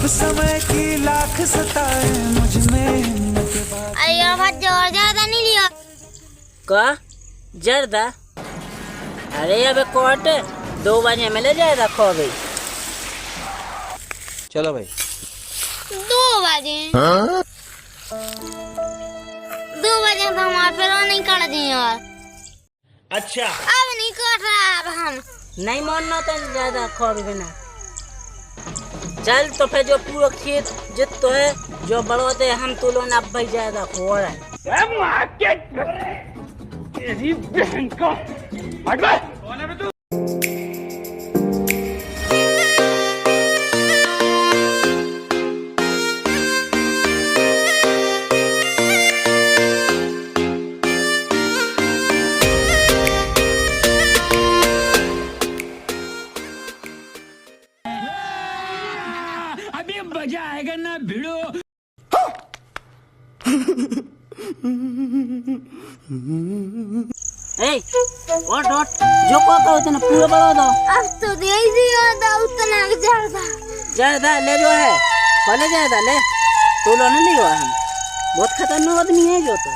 समय की लाख सताए मुझ में हिम्मत बात। अरे यार भाई और ज्यादा नहीं लिया का जर्दा? अरे अब कोट 2 बजे मिले जाएगा खो भाई। चलो भाई 2 बजे 2 बजे तो हमारे पैरों नहीं काट दिए यार। अच्छा अब नहीं काट रहा अब हम नहीं मानना तो ज्यादा खो भी बिना। चल तो फिर जो पूरा खेत जितो है जो बढ़ोते हम तो लोग अब भाई ज्यादा खो रहा है। तेरी बहन को हट बे। कौन है बे तू? अभी मजा आएगा ना भिड़ो। ए ओट जो को उतना पूरा बढ़ो दो। अब तो दे ही दिया था उतना ज्यादा ज्यादा ले जो है कॉलेज ज्यादा ले तो लो नहीं लियो हम बहुत खतरनाक आदमी है जो तो।